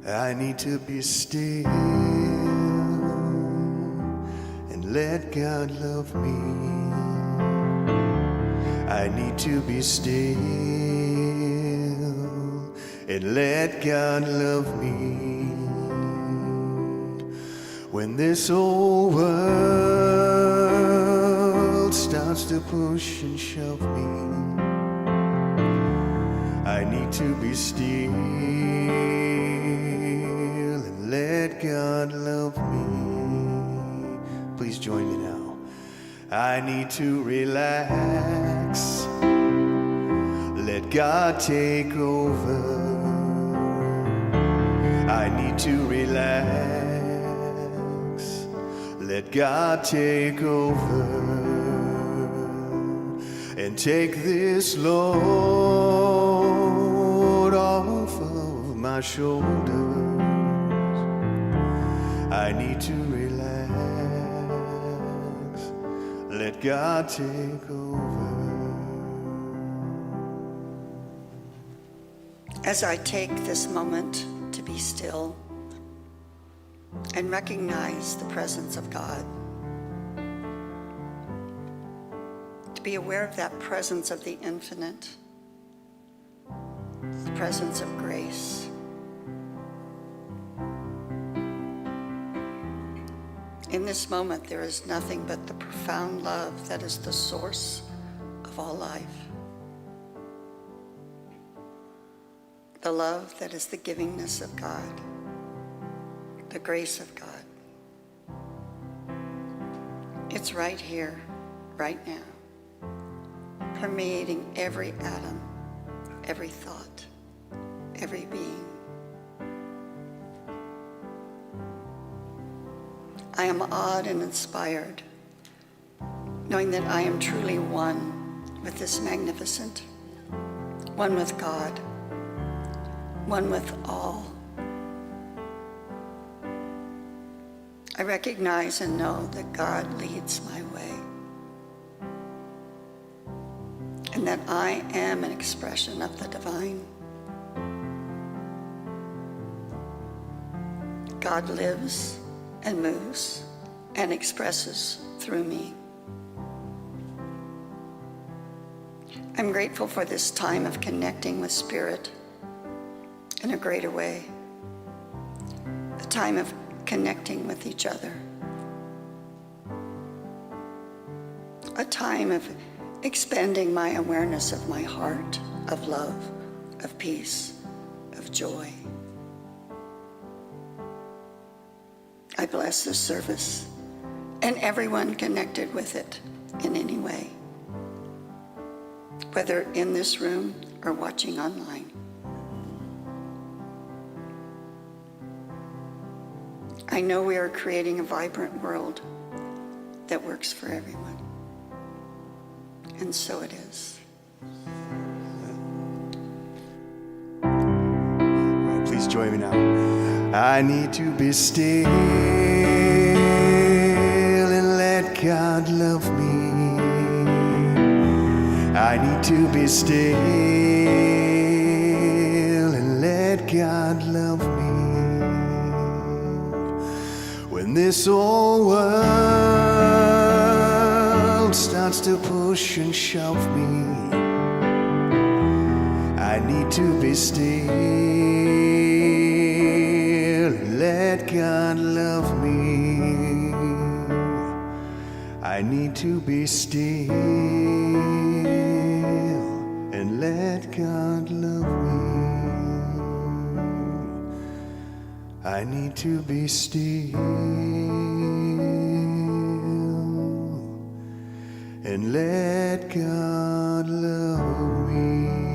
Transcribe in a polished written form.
I need to be still and let God love me. I need to be still and let God love me. When this old world starts to push and shove me, I need to be still and let God love me. Please join me now. I need to relax, let God take over. I need to relax, let God take over, and take this load off of my shoulders. I need to relax, let God take over. As I take this moment to be still and recognize the presence of God, to be aware of that presence of the infinite, the presence of grace, in this moment there is nothing but the profound love that is the source of all life. The love that is the givingness of God, the grace of God. It's right here, right now, permeating every atom, every thought, every being. I am awed and inspired, knowing that I am truly one with this magnificent, one with God, one with all. I recognize and know that God leads my way, and that I am an expression of the divine. God lives and moves and expresses through me. I'm grateful for this time of connecting with Spirit in a greater way, a time of connecting with each other, a time of expanding my awareness of my heart, of love, of peace, of joy. I bless this service and everyone connected with it in any way, whether in this room or watching online. I know we are creating a vibrant world that works for everyone. And so it is. All right, please join me now. I need to be still and let God love me. I need to be still and let God love me. When this old world starts to push and shove me, I need to be still and let God love me. I need to be still and let God love me. I need to be still and let God love me.